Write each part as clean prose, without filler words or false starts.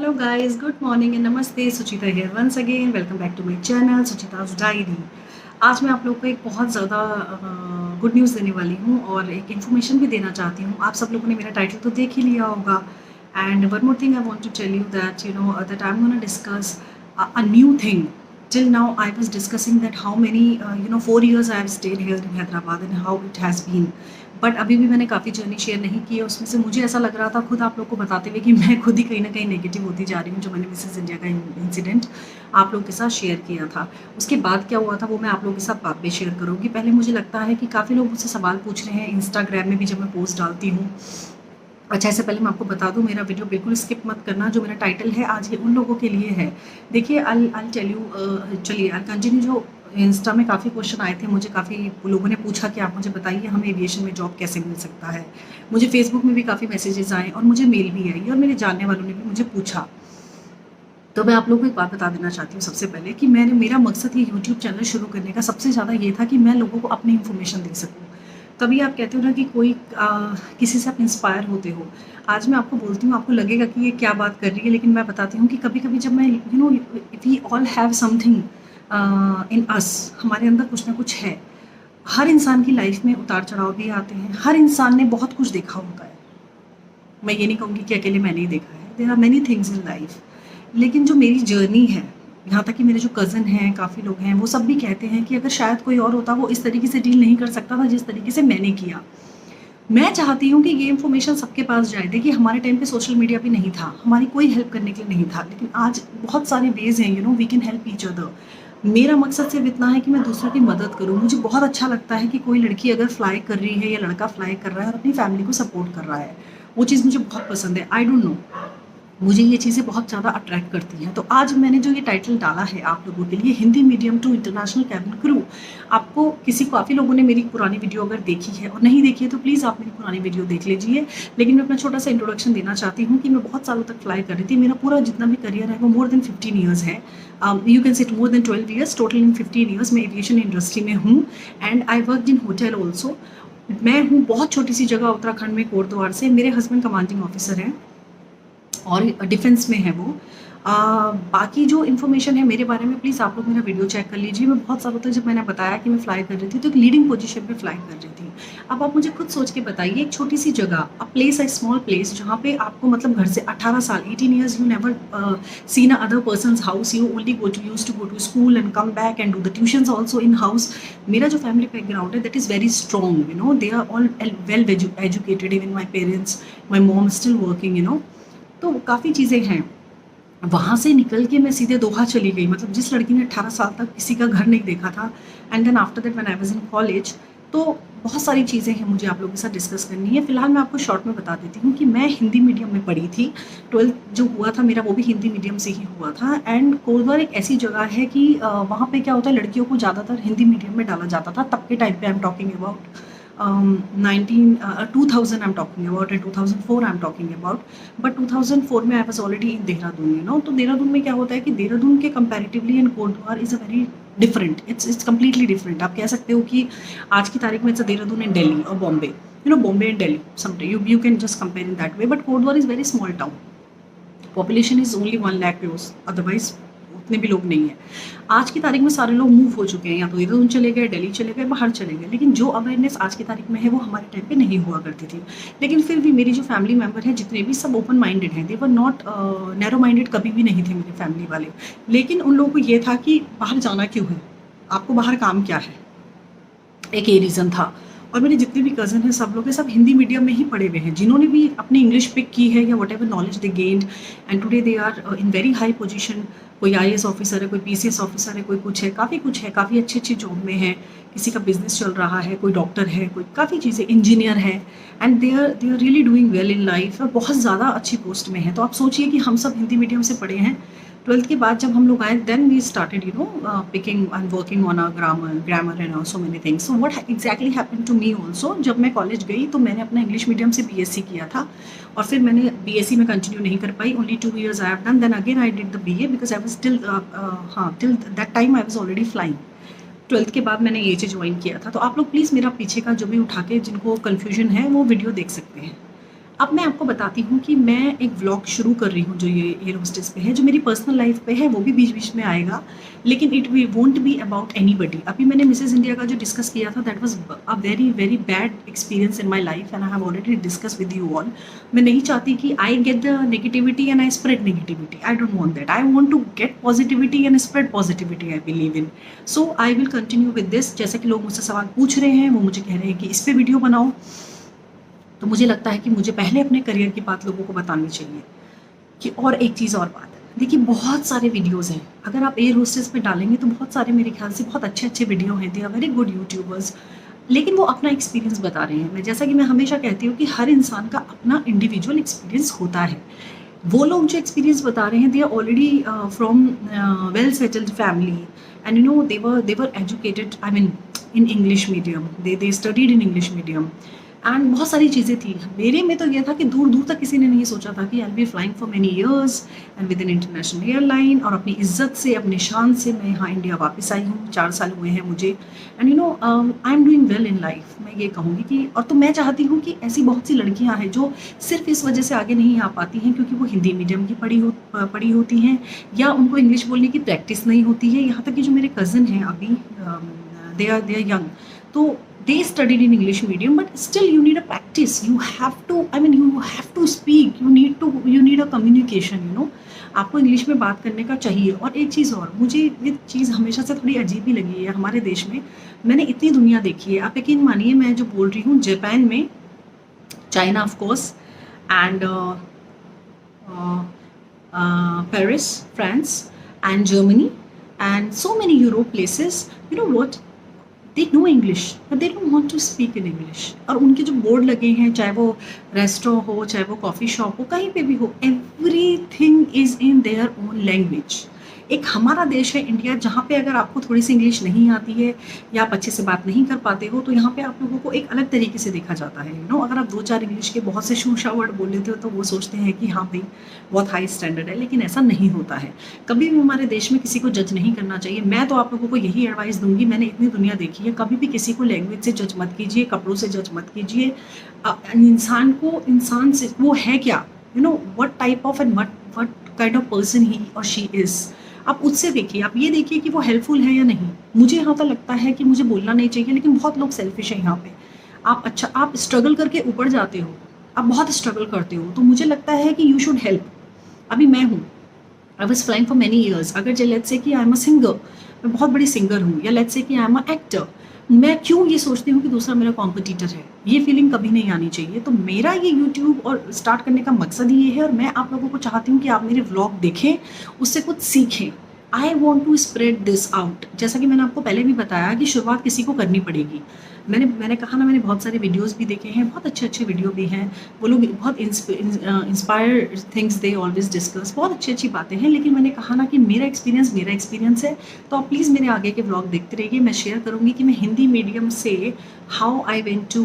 Hello guys, good morning and namaste. Suchita here once again. Welcome back to my channel Suchita's diary. आज मैं आप लोगों को एक बहुत ज़्यादा गुड न्यूज़ देने वाली हूँ और एक इन्फॉर्मेशन भी देना चाहती हूँ. आप सब लोगों ने मेरा टाइटल तो देख ही लिया होगा. And one more thing I want to tell you that that I am gonna discuss a new thing. Till now I was discussing that how many 4 years I have stayed here in Hyderabad and how it has been. But अभी भी मैंने काफ़ी journey share नहीं की है. उसमें से मुझे ऐसा लग रहा था खुद आप लोग को बताते हुए कि मैं खुद ही कहीं ना कहीं नेगेटिव होती जा रही हूँ. जो मैंने मिसेस इंडिया का इंसिडेंट आप लोगों के साथ शेयर किया था, उसके बाद क्या हुआ था वो मैं आप लोगों के साथ बाद में शेयर करूँगी. पहले मुझे लगता है कि काफ़ी लोग मुझसे सवाल पूछ रहे हैं इंस्टाग्राम में भी जब मैं पोस्ट डालती हूँ. अच्छा, इससे पहले मैं आपको बता दूं, मेरा वीडियो बिल्कुल स्किप मत करना. जो मेरा टाइटल है आज ये उन लोगों के लिए है. देखिए आई टेल यू, चलिए आई कंटिन्यू. जो इंस्टा में काफ़ी क्वेश्चन आए थे, मुझे काफ़ी लोगों ने पूछा कि आप मुझे बताइए हमें एविएशन में जॉब कैसे मिल सकता है. मुझे फेसबुक में भी काफ़ी मैसेजेस आए और मुझे मेल भी आई और मेरे जानने वालों ने भी मुझे पूछा. तो मैं आप लोगों को एक बात बता देना चाहती हूँ सबसे पहले कि मेरा मकसद ये यूट्यूब चैनल शुरू करने का सबसे ज़्यादा ये था कि मैं लोगों को अपनी इन्फॉर्मेशन दे सकूँ. तभी आप कहते हो ना कि कोई किसी से आप इंस्पायर होते हो. आज मैं आपको बोलती हूँ, आपको लगेगा कि ये क्या बात कर रही है, लेकिन मैं बताती हूँ कि कभी कभी जब मैं we all have something in us, हमारे अंदर कुछ ना कुछ है. हर इंसान की लाइफ में उतार चढ़ाव भी आते हैं. हर इंसान ने बहुत कुछ देखा होता है. मैं ये नहीं कहूँगी कि अकेले मैंने ही देखा है. There are many things in life. लेकिन जो मेरी जर्नी है, यहाँ तक कि मेरे जो कज़न हैं, काफ़ी लोग हैं, वो सब भी कहते हैं कि अगर शायद कोई और होता वो इस तरीके से डील नहीं कर सकता था जिस तरीके से मैंने किया. मैं चाहती हूँ कि ये इन्फॉर्मेशन सबके पास जाए. देखिए हमारे टाइम पे सोशल मीडिया भी नहीं था, हमारी कोई हेल्प करने के लिए नहीं था, लेकिन आज बहुत सारे वेज हैं. We can help each other. मेरा मकसद सिर्फ इतना है कि मैं दूसरों की मदद करूँ. मुझे बहुत अच्छा लगता है कि कोई लड़की अगर फ्लाई कर रही है या लड़का फ्लाई कर रहा है और अपनी फैमिली को सपोर्ट कर रहा है, वो चीज़ मुझे बहुत पसंद है. आई डोंट नो, मुझे ये चीज़ें बहुत ज़्यादा अट्रैक्ट करती हैं. तो आज मैंने जो ये टाइटल डाला है आप लोगों के लिए, Hindi medium to international cabin crew. आपको काफ़ी लोगों ने मेरी पुरानी वीडियो अगर देखी है और नहीं देखी है तो प्लीज़ आप मेरी पुरानी वीडियो देख लीजिए. लेकिन मैं अपना छोटा सा इंट्रोडक्शन देना चाहती हूँ कि मैं बहुत सालों तक फ्लाई कर रही थी. मेरा पूरा जितना भी करियर है वो मोर देन 15 ईयर्स है. You can set more than 12 years. Total in 15 years मैं एविएशन इंडस्ट्री में हूँ. And I work in hotel also. मैं हूँ बहुत छोटी सी जगह उत्तराखंड में, कोटद्वार से. मेरे हस्बैंड कमांडिंग ऑफिसर हैं और डिफेंस में है वो. बाकी जो इन्फॉर्मेशन है मेरे बारे में प्लीज़ आप लोग मेरा वीडियो चेक कर लीजिए. मैं बहुत सालों तक जब मैंने बताया कि मैं फ्लाई कर रही थी तो एक लीडिंग पोजीशन पे फ्लाई कर रही थी. अब आप मुझे खुद सोच के बताइए, एक छोटी सी जगह, a place, a small place, जहाँ पे आपको मतलब घर से 18 साल 18 years you never seen a other persons house. You only used to go to school and come back and do the tuitions also in house. मेरा जो फैमिली बैकग्राउंड है that is very strong. They are all well educated. Even my parents, my mom still working. तो काफ़ी चीज़ें हैं. वहाँ से निकल के मैं सीधे दोहा चली गई. मतलब जिस लड़की ने 18 साल तक किसी का घर नहीं देखा था, and then after that when I was in college. तो बहुत सारी चीज़ें हैं मुझे आप लोगों के साथ डिस्कस करनी है. फिलहाल मैं आपको शॉर्ट में बता देती हूँ कि मैं हिंदी मीडियम में पढ़ी थी. 12th जो हुआ था मेरा वो भी हिंदी मीडियम से ही हुआ था. एंड कोटद्वार एक ऐसी जगह है कि वहाँ पे क्या होता है, लड़कियों को ज़्यादातर हिंदी मीडियम में डाला जाता था तब के टाइम पे. I am talking about 2000 I'm talking about, and 2004 I'm talking about. But 2004 में I was already in Dehradun. तो देहरादून में क्या होता है कि देहरादून के comparatively and Kotdwar is a very different. It's completely different. आप कह सकते हो कि आज की तारीख में इट्स देहरादून एंड दिल्ली और Bombay. Bombay and Delhi sometime you can just compare in that way. But Kotdwar is very small town. Population is only 1 lakh close, otherwise उतने भी लोग नहीं हैं. आज की तारीख में सारे लोग मूव हो चुके हैं, या तो देहरादून चले गए, दिल्ली चले गए, बाहर चले गए. लेकिन जो अवेयरनेस आज की तारीख में है वो हमारे टाइम पे नहीं हुआ करती थी. लेकिन फिर भी मेरी जो फैमिली मेम्बर है जितने भी, सब ओपन माइंडेड हैं. दे वर नॉट नैरो माइंडेड, कभी भी नहीं थे मेरे फैमिली वाले. लेकिन उन लोगों को ये था कि बाहर जाना क्यों है, आपको बाहर काम क्या है, एक ये रीज़न था. और मेरे जितने भी कज़न हैं सब लोग के सब हिंदी मीडियम में ही पढ़े हुए हैं. जिन्होंने भी अपनी इंग्लिश पिक की है या whatever knowledge they gained, and today they are in very high position. कोई IAS ऑफिसर है, कोई PCS ऑफिसर है, कोई कुछ है, काफ़ी कुछ है, काफ़ी अच्छी अच्छी जॉब में है. किसी का बिजनेस चल रहा है, कोई डॉक्टर है, कोई काफ़ी चीज़ें, इंजीनियर है. And they are really doing well in life और बहुत ज़्यादा अच्छी पोस्ट में है. तो आप सोचिए कि हम सब हिंदी मीडियम से पढ़े हैं. 12th के बाद जब हम लोग आए, then we started picking and working on a grammar and so many things. So what exactly happened to me also, जब मैं कॉलेज गई तो मैंने अपना इंग्लिश मीडियम से BSc किया था. और फिर मैंने BSc में कंटिन्यू नहीं कर पाई. Only 2 years I have done. Then again I did the BA because I was till that time I was already flying. 12th के बाद मैंने AHA ज्वाइन किया था. तो आप लोग प्लीज़ मेरा पीछे का जो भी उठा के, जिनको कन्फ्यूजन है वो वीडियो देख सकते हैं. अब मैं आपको बताती हूँ कि मैं एक व्लॉग शुरू कर रही हूँ जो ये एयर होस्टेस पे है, जो मेरी पर्सनल लाइफ पे है वो भी बीच-बीच में आएगा, लेकिन it we won't be about anybody. अभी मैंने मिसेज़ इंडिया का जो डिस्कस किया था that was a very, very bad experience in my life and I have already discussed with you all. मैं नहीं चाहती कि I get the negativity and I spread negativity. I don't want that. I want to get positivity and spread positivity I believe in. So I will continue with this. जैसे कि लोग मुझसे सवाल पूछ रहे हैं, वो मुझे कह रहे हैं कि इस पे वीडियो बनाओ, तो मुझे लगता है कि मुझे पहले अपने करियर की बात लोगों को बतानी चाहिए। कि और एक चीज़ और बात, देखिए बहुत सारे वीडियोज़ हैं, अगर आप एयर होस्टेस पे डालेंगे तो बहुत सारे मेरे ख्याल से बहुत अच्छे अच्छे वीडियो हैं, they are very good YouTubers, लेकिन वो अपना एक्सपीरियंस बता रहे हैं। मैं जैसा कि मैं हमेशा कहती हूँ कि हर इंसान का अपना इंडिविजुअल एक्सपीरियंस होता है। वो लोग जो एक्सपीरियंस बता रहे हैं they are already from well settled family and you know they were educated, I mean in English medium, they studied in English medium and बहुत सारी चीज़ें थी। मेरे में तो ये था कि दूर दूर तक किसी ने नहीं सोचा था कि I be flying for many years and with an international airline, और अपनी इज्जत से अपनी शान से मैं यहाँ इंडिया वापस आई हूँ। 4 साल हुए हैं मुझे and you know I am doing well in life. मैं ये कहूँगी कि और तो मैं चाहती हूँ कि ऐसी बहुत सी लड़कियाँ हैं जो सिर्फ इस वजह से आगे नहीं आ पाती हैं क्योंकि वो हिंदी मीडियम की पढ़ी होती हैं या उनको इंग्लिश बोलने की प्रैक्टिस नहीं होती है। यहाँ तक कि जो मेरे कज़न हैं अभी, दे आर यंग, तो they studied in English medium, but still you need a practice. You have to, I mean, you have to speak. You need a communication. You know, आपको इंग्लिश में बात करने का चाहिए। और एक चीज़ और, मुझे ये चीज़ हमेशा से थोड़ी अजीब ही लगी है हमारे देश में। मैंने इतनी दुनिया देखी है, आप यकीन मानिए मैं जो बोल रही हूँ, जापान में, China of course, and Paris France and Germany and so many Europe places. You know what, they know English but they don't want to speak in English। और उनके जो बोर्ड लगे हैं, चाहे वो रेस्टोरेंट हो, चाहे वो कॉफ़ी शॉप हो, कहीं पे भी हो, everything is in their own language. एक हमारा देश है इंडिया, जहाँ पे अगर आपको थोड़ी सी इंग्लिश नहीं आती है या आप अच्छे से बात नहीं कर पाते हो तो यहाँ पे आप लोगों को एक अलग तरीके से देखा जाता है। यू नो, अगर आप 2-4 इंग्लिश के बहुत से शूशा वर्ड बोल लेते हो तो वो सोचते हैं कि हाँ भाई बहुत हाई स्टैंडर्ड है, लेकिन ऐसा नहीं होता है। कभी भी हमारे देश में किसी को जज नहीं करना चाहिए। मैं तो आप लोगों को यही एडवाइस दूंगी, मैंने इतनी दुनिया देखी है, कभी भी किसी को लैंग्वेज से जज मत कीजिए, कपड़ों से जज मत कीजिए। इंसान को इंसान से वो है क्या, you know what type of and what kind of person he और शी इज़, आप उससे देखिए। आप ये देखिए कि वो हेल्पफुल है या नहीं। मुझे यहाँ तक लगता है कि मुझे बोलना नहीं चाहिए, लेकिन बहुत लोग सेल्फिश हैं यहाँ पे। आप स्ट्रगल करके ऊपर जाते हो, आप बहुत स्ट्रगल करते हो, तो मुझे लगता है कि यू शुड हेल्प। अभी मैं हूँ, I was flying for many years. अगर लेट्स से कि आई एम अ सिंगर, मैं बहुत बड़ी सिंगर हूँ, या लेट्स से कि आई एम अ एक्टर, मैं क्यों ये सोचती हूँ कि दूसरा मेरा कॉम्पिटिटर है। ये फीलिंग कभी नहीं आनी चाहिए। तो मेरा ये यूट्यूब और स्टार्ट करने का मकसद ये है, और मैं आप लोगों को चाहती हूँ कि आप मेरे व्लॉग देखें, उससे कुछ सीखें। I want to spread this out. जैसा कि मैंने आपको पहले भी बताया कि शुरुआत किसी को करनी पड़ेगी। मैंने कहा ना, मैंने बहुत सारे वीडियोस भी देखे हैं, बहुत अच्छे अच्छे वीडियो भी हैं। वो लोग बहुत inspire things they always discuss, बहुत अच्छी अच्छी बातें हैं। लेकिन मैंने कहा ना कि मेरा एक्सपीरियंस है, तो आप प्लीज़ मेरे आगे के व्लॉग देखते रहिए। मैं शेयर करूँगी कि मैं हिंदी मीडियम से how I went to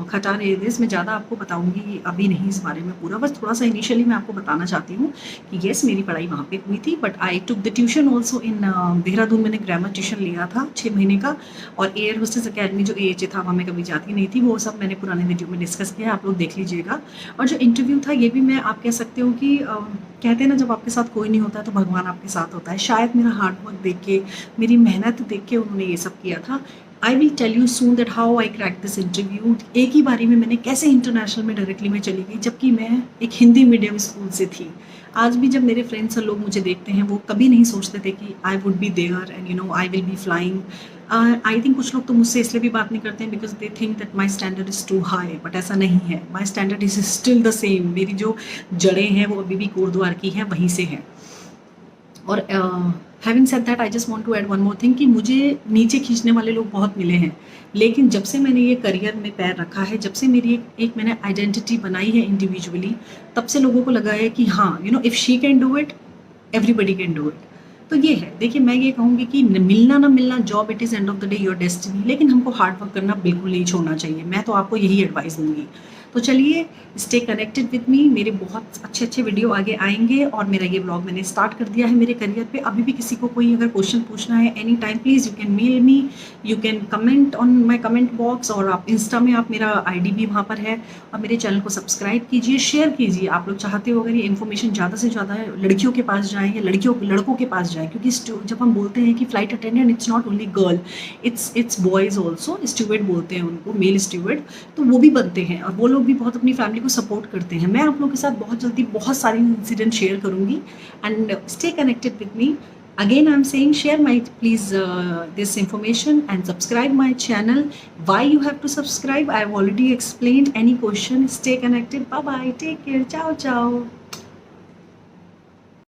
Qatar Airways. मैं ज़्यादा आपको बताऊँगी अभी नहीं इस बारे में पूरा, बस थोड़ा सा इनिशियली मैं आपको बताना चाहती हूँ कि येस मेरी पढ़ाई वहाँ पर हुई थी, but I took the tuition also in Dehradun. मैंने ग्रामर ट्यूशन लिया था 6 महीने का, और एयर होस्टेस अकेडमी जो AHA था वहाँ मैं कभी जाती नहीं थी। वो सब मैंने पुराने वीडियो में डिस्कस किया है, आप लोग देख लीजिएगा। और जो इंटरव्यू था, ये भी मैं आप कह सकते हो कि कहते हैं ना, जब आपके साथ कोई नहीं होता है तो भगवान आपके साथ होता है। शायद मेरा हार्ड वर्क देख के, मेरी मेहनत देख के उन्होंने ये सब किया था। I will tell you soon that how I crack this interview. एक ही बारी में मैंने कैसे इंटरनेशनल में डायरेक्टली में चली गई, जबकि मैं एक हिंदी मीडियम स्कूल से थी। आज भी जब मेरे फ्रेंड्स और लोग मुझे देखते हैं, वो कभी नहीं सोचते थे कि I would be there and you know I will be flying. I think कुछ लोग तो मुझसे इसलिए भी बात नहीं करते हैं because they think that my standard is too high, but ऐसा नहीं है। My standard is still the same. मेरी जो जड़ें हैं वो अभी भी कोटद्वार की हैं, वहीं से हैं। और having said that, I just want to add one more thing कि मुझे नीचे खींचने वाले लोग बहुत मिले हैं, लेकिन जब से मैंने ये करियर में पैर रखा है, जब से मेरी एक मैंने आइडेंटिटी बनाई है इंडिविजुअली, तब से लोगों को लगा है कि हाँ, you know, if she can do it, everybody can do it. तो ये है। देखिए, मैं ये कहूँगी कि मिलना ना मिलना, job it is end of the day your destiny, लेकिन हमको हार्ड वर्क करना बिल्कुल नहीं छोड़ना चाहिए। मैं तो आपको यही एडवाइस दूंगी। तो चलिए स्टे कनेक्टेड विद मी, मेरे बहुत अच्छे अच्छे वीडियो आगे आएंगे और मेरा ये ब्लॉग मैंने स्टार्ट कर दिया है मेरे करियर पे। अभी भी किसी को कोई अगर क्वेश्चन पूछना है any time please you can mail me, you can comment on my comment box, और आप इंस्टा में आप मेरा आईडी भी वहाँ पर है। और मेरे चैनल को सब्सक्राइब कीजिए, शेयर कीजिए। आप लोग चाहते हो अगर ये इन्फॉर्मेशन ज़्यादा से ज़्यादा लड़कियों के पास जाए या लड़कों के पास जाए, क्योंकि जब हम बोलते हैं कि flight attendant it's not only girl, it's boys also, steward बोलते हैं उनको, मेल स्टूवर्ड, तो वो भी बनते हैं और वो लोग भी बहुत अपनी फैमिली को सपोर्ट करते हैं। मैं आप लोगों के साथ बहुत जल्दी बहुत सारे इंसिडेंट शेयर करूँगी and stay connected with me. Again, I'm saying share my please this information and subscribe my channel. Why you have to subscribe? I've already explained. Any question? Stay connected. Bye bye. Take care. Ciao ciao.